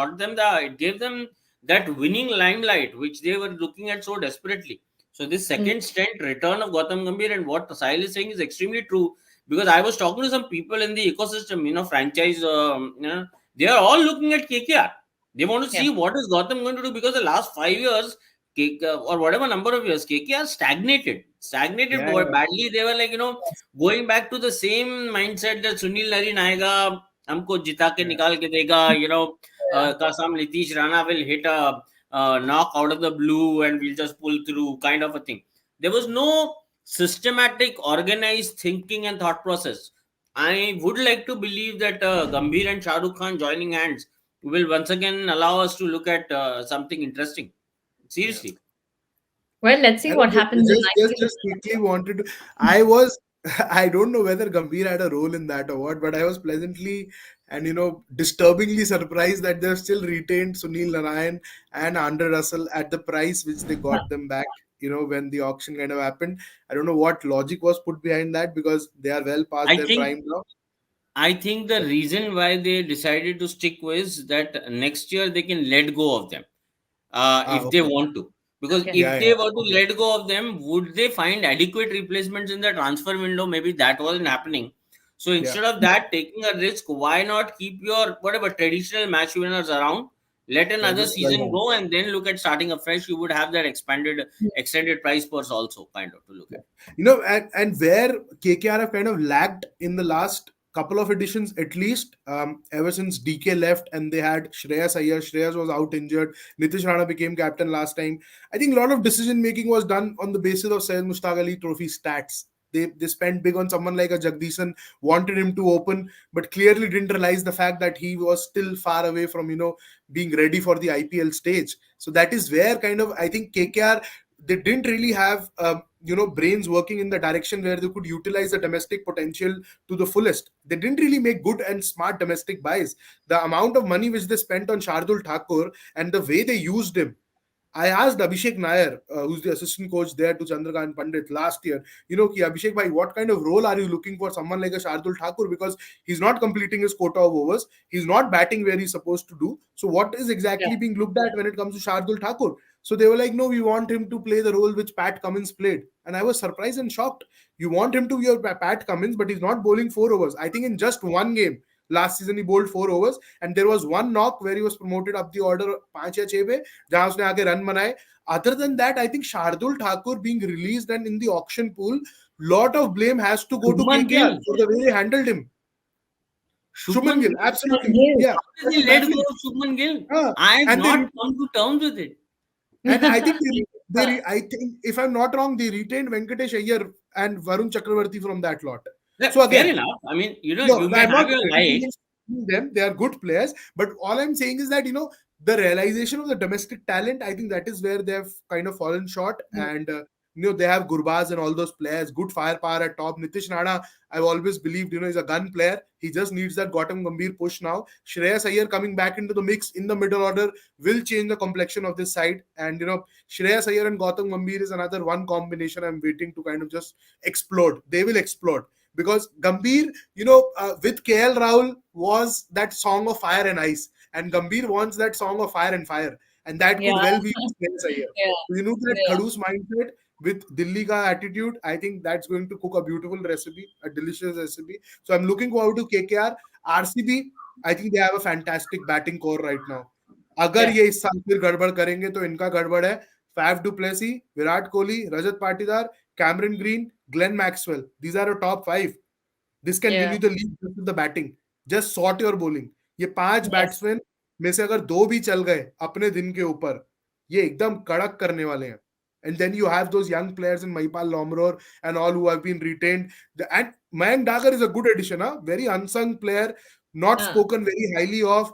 gave them that winning limelight which they were looking at so desperately. So this Mm. second stint return of Gautam Gambhir and what Sahil is saying is extremely true, because I was talking to some people in the ecosystem, franchise, they are all looking at KKR. They want to Yeah. see what is Gautam going to do, because the last 5 years, or whatever number of years, KKR stagnated yeah, yeah, badly. They were like, going back to the same mindset that Sunil Narine आएगा, हमको जिता के yeah, निकाल के देगा, Kasam Nitish Rana will hit a knock out of the blue and we'll just pull through, kind of a thing. There was no systematic, organized thinking and thought process. I would like to believe that Gambhir and Shah Rukh Khan joining hands will once again allow us to look at something interesting. yeah. Seriously. Well, let's see And I what happens in just quickly wanted to. I was, I don't know whether Gambhir had a role in that or what, but I was pleasantly and disturbingly surprised that they've still retained Sunil Narayan and Andre Russell at the price which they 19. got them back. When the auction kind of happened, I don't know what logic was put behind that, because they are well past I their think prime now. I think the reason why they decided to stick was that next year they can let go of them, if they Okay. want to. Because Okay. if Yeah, they yeah. were to Okay. let go of them, would they find adequate replacements in the transfer window? Maybe that wasn't happening. So Yeah. instead of that, taking a risk, why not keep your whatever traditional match winners around? Let Yeah. another Just 12 season months. go and then look at starting afresh. You would have that extended price purse also, kind of, to look Yeah. at. And where KKR have kind of lagged in the last couple of editions, at least, ever since DK left and they had Shreyas Iyer. Shreyas was out injured. Nitish Rana became captain last time. I think a lot of decision making was done on the basis of Syed Mushtaq Ali Trophy stats. They spent big on someone like a Jagdishan, wanted him to open, but clearly didn't realize the fact that he was still far away from being ready for the IPL stage. So that is where kind of I think KKR, they didn't really have brains working in the direction where they could utilize the domestic potential to the fullest. They didn't really make good and smart domestic buys. The amount of money which they spent on Shardul Thakur and the way they used him, I asked Abhishek Nair, who's the assistant coach there to Chandrakant Pandit last year, ki Abhishek bhai, what kind of role are you looking for someone like a Shardul Thakur? Because he's not completing his quota of overs. He's not batting where he's supposed to do. So what is Yeah. exactly being looked at when it comes to Shardul Thakur? So they were like, no, we want him to play the role which Pat Cummins played. And I was surprised and shocked. You want him to be your Pat Cummins, but he's not bowling 4 overs. I think in just one game last season he bowled 4 overs, and there was one knock where he was promoted up the order 5 या 6 पे जहां उसने आके run बनाए. Other than that, I think Shardul Thakur being released and in the auction pool, lot of blame has to go to Shubman KKR Gill. for the way they handled him. Shubman Shubman Gill, Gill. absolutely, Yes. yeah, How did they let go baffling. of Shubman Gill? Ah, I have and they not come to terms with it. and I think I think if I'm not wrong, they retained Venkatesh Iyer and Varun Chakravarti from that lot. Yeah, So fair again, enough. I mean, no, you may I'm have not your criticizing likes. them. They are good players. But all I'm saying is that, the realization of the domestic talent, I think that is where they have kind of fallen short. And, they have Gurbaz and all those players, good firepower at top. Nitish Rana, I've always believed, is a gun player. He just needs that Gautam Gambhir push now. Shreyas Iyer coming back into the mix in the middle order will change the complexion of this side. And, Shreyas Iyer and Gautam Gambhir is another one combination I'm waiting to kind of just explode. They will explode. Because Gambhir, with KL Rahul was that song of fire and ice, and Gambhir wants that song of fire and fire, and that Yeah. could well be Shreyas Iyer. Yeah. So, that Yeah. Khadus mindset with Dilli ka attitude, I think that's going to cook a beautiful recipe, a delicious recipe. So I'm looking forward to KKR. RCB, I think they have a fantastic batting core right now. अगर Yeah. ये इस साल फिर गड़बड़ करेंगे तो इनका गड़बड़ है. Faf du Plessis, Virat Kohli, Rajat Patidar, Cameron Green, Glenn Maxwell. These are a top 5. This can win Yeah. you the league just with the batting. Just sort your bowling. ये 5 Yes. बैट्समैन में से अगर 2 भी चल गए अपने दिन के ऊपर, ये एकदम कड़क करने वाले हैं. And then you have those young players in Maipal Lomror and all who have been retained. And Mayank Dagar is a good addition, huh? Very unsung player, not हाँ. spoken very highly of.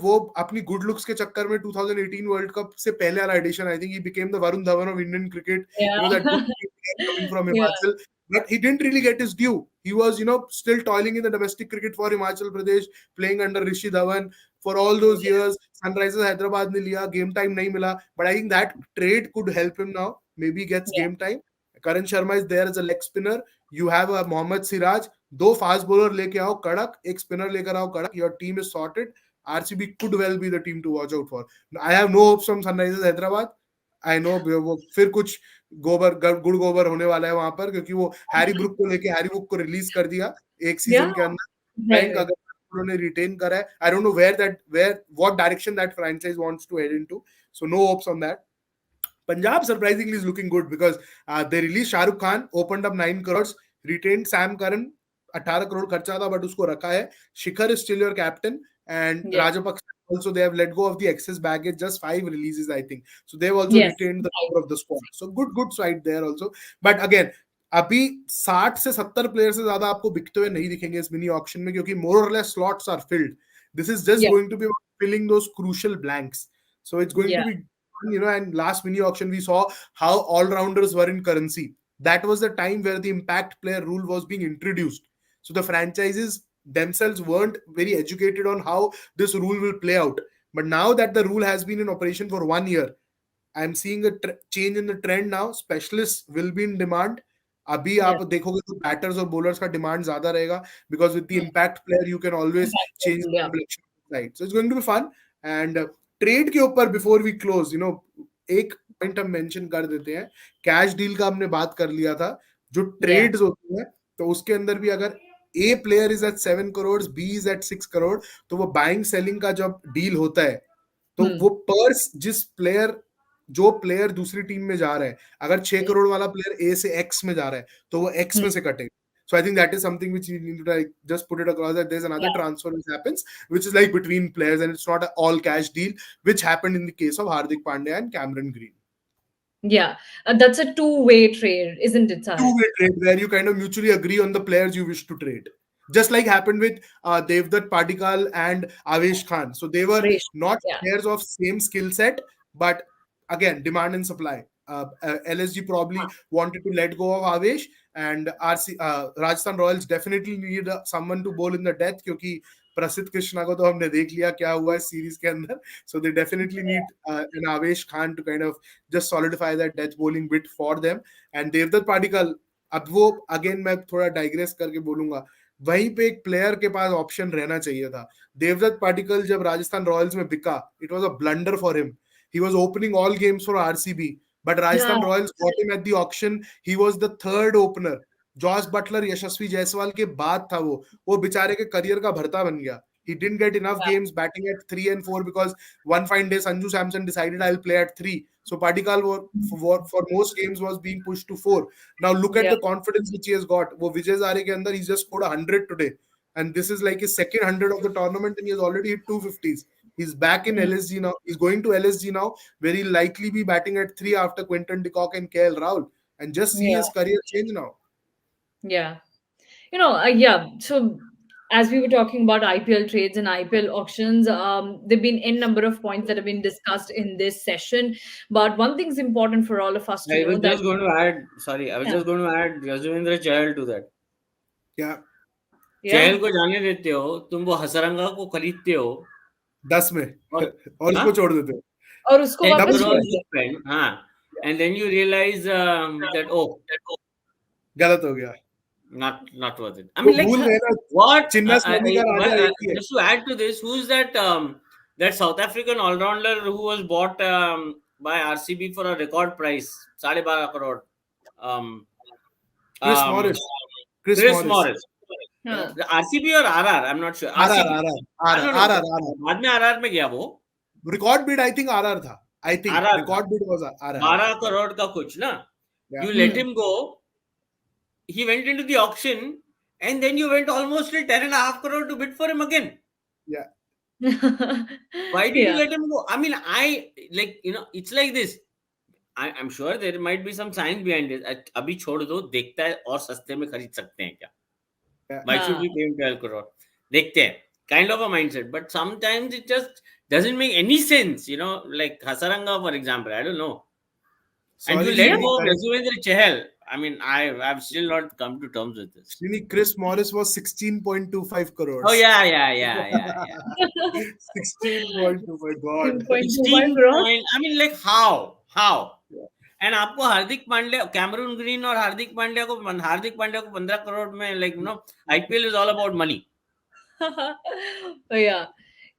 वो अपनी good looks के चक्कर में 2018 world cup से पहले वाला edition, I think he became the Varun Dhawan of Indian cricket, Yeah. That good player coming from Yeah. Himachal, but he didn't really get his due. He was still toiling in the domestic cricket for Himachal Pradesh, playing under Rishi Dhawan for all those Yeah. years. Sunrisers Hyderabad ने लिया, game time नहीं मिला, but I think that trade could help him now. Maybe he gets Yeah. game time. Karan Sharma is there as a leg spinner. You have a Mohammad Siraj. दो fast bowler लेके आओ कड़क, एक spinner लेकर आओ कड़क, your team is sorted. RCB could well be the team to watch out for. I have no hopes from Sunrisers Hyderabad. I know वो फिर कुछ गुड़ गोबर होने वाला है वहां पर, क्योंकि वो हैरी ब्रुक को लेके हैरी ब्रुक को रिलीज कर दिया एक सीजन Yeah. के अंदर. Right. बैंक अगर उन्होंने रिटेन करा है, I don't know what direction that franchise wants to head into, so no hopes on that. Punjab surprisingly is looking good because they released Shah Rukh Khan, opened up 9 crores, retained Sam Curran, 18 crore खर्चा था but उसको रखा है. Shikhar is still your captain, and Yeah. Rajapaksa also, they have let go of the excess baggage, just 5 releases I think, so they've also Yes. retained the core of the squad, so good side there also. But again, अभी 60 से 70 player से ज्यादा आपको बिकते हुए नहीं दिखेंगे इस मिनी ऑक्शन में, क्योंकि मोर और less slots are filled. This is just Yeah. going to be filling those crucial blanks, so it's going to Yeah. be, and last mini auction we saw how all-rounders were in currency. That was the time where the impact player rule was being introduced, so the franchises themselves weren't very educated on how this rule will play out. But now that the rule has been in operation for 1 year, I'm seeing a change in the trend now. Specialists will be in demand. अभी आप Yes. देखोगे तो batters और bowlers का demand ज्यादा रहेगा, because with the impact player you can always change the Yeah. complexion of the side. So it's going to be fun. And trade के ऊपर बिफोर वी क्लोज, एक पॉइंट हम मेंशन कर देते हैं. कैश डील का हमने बात कर लिया था. जो ट्रेड्स होती हैं, तो उसके अंदर भी अगर A player is at 7 crore, B is at 6 crore, तो वो बाइंग सेलिंग का जब डील होता है, तो वो पर्स जो प्लेयर दूसरी टीम में जा रहा है, अगर 6 करोड़ वाला प्लेयर ए से एक्स में जा रहा है, तो वो एक्स में से कटेगा. So I think that is something which you need to just put it across, that there's another transfer which happens, which is like between players, and it's not an all cash deal, which happened in the case of Hardik Pandya and Cameron Green. Yeah. That's a two-way trade, isn't it, Sahil? Two-way trade where you kind of mutually agree on the players you wish to trade. Just like happened with Devdutt Padikkal and Avesh Khan. So they were not players of same skill set, but again, demand and supply. LSG probably wanted to let go of Avesh, and Rajasthan Royals definitely need someone to bowl in the death, क्योंकि प्रसिद्ध कृष्णा को तो हमने देख लिया क्या हुआ है सीरीज के अंदर. So they definitely need an Avesh Khan to kind of just solidify that death bowling bit for them. And Devdutt Padikkal, अब वो अगेन मैं थोड़ा डाइग्रेस करके बोलूंगा, वहीं पे एक प्लेयर के पास ऑप्शन रहना चाहिए था. देवदत्त पाटिकल जब राजस्थान रॉयल्स में बिका, it was a blunder for him. He was opening all games for RCB, but Rajasthan Royals got him at the auction. He was the third opener. Jos Buttler, Yashasvi Jaiswal के बाद था वो बेचारे के करियर का भरता बन गया. He didn't get enough games batting at 3 and 4 because one fine day Sanju Samson decided I'll play at 3. So Padikkal for most games was being pushed to 4. Now look at the confidence which he has got. वो विजय ज़ारे के अंदर he's just scored 100 today, and this is like his second 100 of the tournament, and he has already hit 250s. He's back in LSG now. He's going to LSG now, where he'll likely be batting at 3 after Quinton de Kock and KL Rahul, and just see his career change now. Yeah. Yeah. So as we were talking about IPL trades and IPL auctions, there've been n number of points that have been discussed in this session. But one thing's important for all of us to know I was just going to add Yasvendra Chahal to that. Yeah. चहल को जाने देते हो, तुम वो हसरंगा को खरीदते हो 10 में और उसको छोड़ देते हो, और उसको वापस छोड़ देते हो. हाँ, and then you realize that गलत हो गया. Not worth it. I mean, like, what? Just to add to this, who's that that South African all-rounder who was bought by RCB for a record price, 12.5 crore? Chris Morris. RCB or RR? I'm not sure. RR. बाद में RR में गया वो. Record bid I think RR था. I think record bid was RR. 12 crore का कुछ ना. You let him go. He went into the auction, and then you went almost till 10.5 crore to bid for him again. Yeah. Why did you Yeah. let him go? I mean, it's like this. I'm sure there might be some science behind it. अभी छोड़ दो, देखता है और सस्ते में खरीद सकते हैं क्या? Yeah. Why should हाँ. we pay him 12 crore? देखते हैं. Kind of a mindset. But sometimes it just doesn't make any sense. Like Hasaranga, for example. I don't know. And you Sorry, let Yeah. Srini, go of correct. Yuzvendra Chahal. I mean, I've still not come to terms with this. Srini, Chris Morris was 16.25 Oh, crores. yeah, yeah, yeah, yeah, yeah. 16.25. God. 16.25 16 crores. point. I mean, like, how? How? Yeah, and आपको Hardik Pandya, Cameron Green और हार्दिक पांड्या को 15 करोड़ में, like IPL is all about money. Oh, yeah.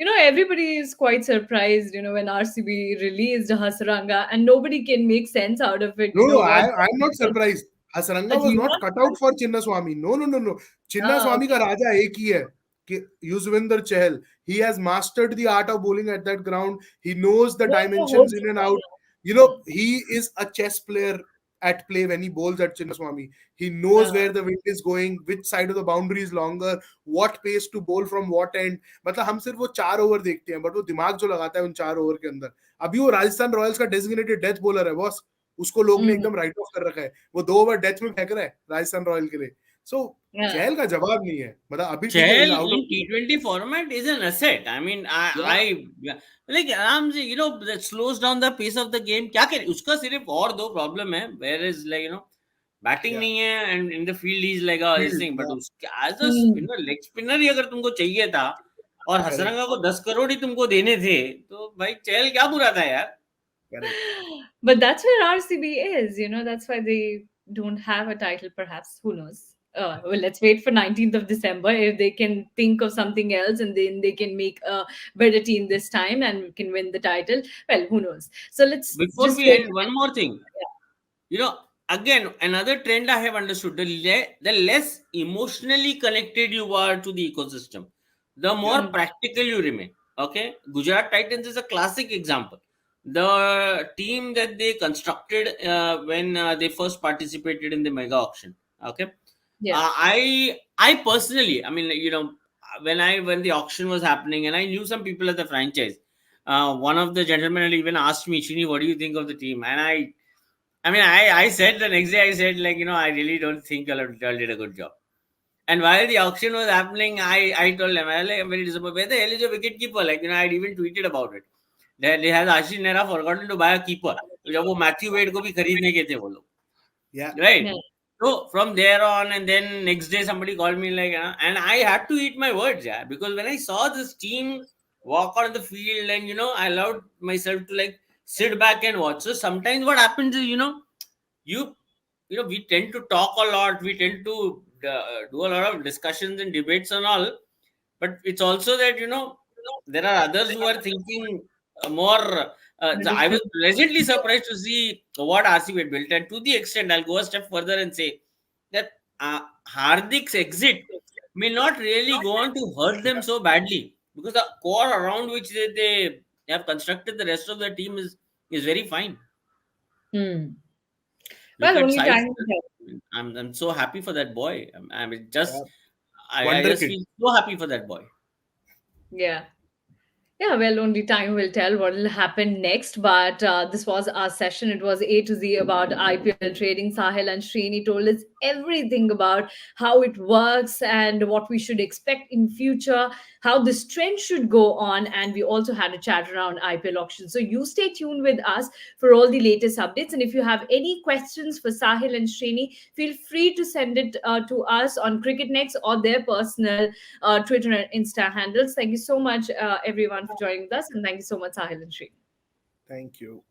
Everybody is quite surprised, when RCB released Hasranga, and nobody can make sense out of it, No, no, what. I'm not surprised. Hasaranga was You not are cut out for Chinnaswamy. No, no, no, no. Chinnaswamy okay. का राजा एक ही है कि Yuzvendra Chahal. He has mastered the art of bowling at that ground. He knows the Hold dimensions in and out. He is a chess player at play when he bowls at Chinnaswamy. He knows uh, where the wind is going, which side of the boundary is longer, what pace to bowl from what end. मतलब हम सिर्फ वो 4 over देखते हैं, but वो दिमाग जो लगाता है उन 4 ओवर के अंदर. अभी वो राजस्थान रॉयल्स का डेजिग्नेटेड डेथ बॉलर है बॉस. उसको लोग ने mm, एकदम राइट ऑफ कर रखा है. वो 2 ओवर डेथ में फेंक रहा है राजस्थान रॉयल के लिए. सो yeah. चहल का जवाब नहीं है. मतलब अभी ठीक है, is Chahal out in of. T20 format is an asset. I mean, या आई लाइक आराम से, that slows down the pace of the game. क्या करे, उसका सिर्फ और दो प्रॉब्लम है. वेयर इज लाइक बैटिंग या नहीं है, and in the field is like this field. Thing. But yeah as a Hmm. Leg spinner ही अगर तुमको चाहिए था और करेक्ट. हसरंगा को 10 करोड़ ही तुमको देने थे, तो भाई चहल क्या बुरा था यार. Correct. But that's where RCB is, that's why they don't have a title, perhaps. Who knows? Well, let's wait for 19th of December if they can think of something else and then they can make a better team this time and can win the title. Well, who knows? So let's Before just we wait. end, one more thing. you know Again, another trend I have understood: the less emotionally connected you are to the ecosystem, the more या Mm, practical you remain. Okay, Gujarat Titans is a classic example. The team that they constructed when they first participated in the mega auction. Okay, yeah. I personally, I mean, when the auction was happening, and I knew some people at the franchise. One of the gentlemen had even asked me, Chini, what do you think of the team? And I said the next day, I said, like, I really don't think Alal did a good job. And while the auction was happening, I told them, I'm very disappointed. Where the hell is your wicket keeper? Like, I'd even tweeted about it. That has Ashish Nehra forgotten to buy a keeper. जब वो Matthew Wade को भी खरीदने के थे वो लोग, या right? Yeah. So from there on, and then next day somebody called me, like, and I had to eat my words, yeah, because when I saw this team walk on the field, and I allowed myself to, like, sit back and watch. So sometimes what happens is, you we tend to talk a lot, we tend to do a lot of discussions and debates and all, but it's also that there are others who are thinking more. I was Different. pleasantly surprised to see what RCB had built, and to the extent, I'll go a step further and say that Hardik's exit may not really go on to hurt them so badly, because the core around which they have constructed the rest of the team is very fine. Hmm. Look Well, at only Sai. time will tell. I'm so happy for that boy. या I wonder just kid. feel so happy for that boy. Yeah. Yeah, well, only time will tell what will happen next. But this was our session. It was A to Z about IPL trading. Sahil and Srini told us everything about how it works and what we should expect in future, how this trend should go on. And we also had a chat around IPL auctions. So you stay tuned with us for all the latest updates. And if you have any questions for Sahil and Srini, feel free to send it to us on Cricket Next or their personal Twitter and Insta handles. Thank you so much, everyone, for joining with us. And thank you so much, Sahil and Sri. Thank you.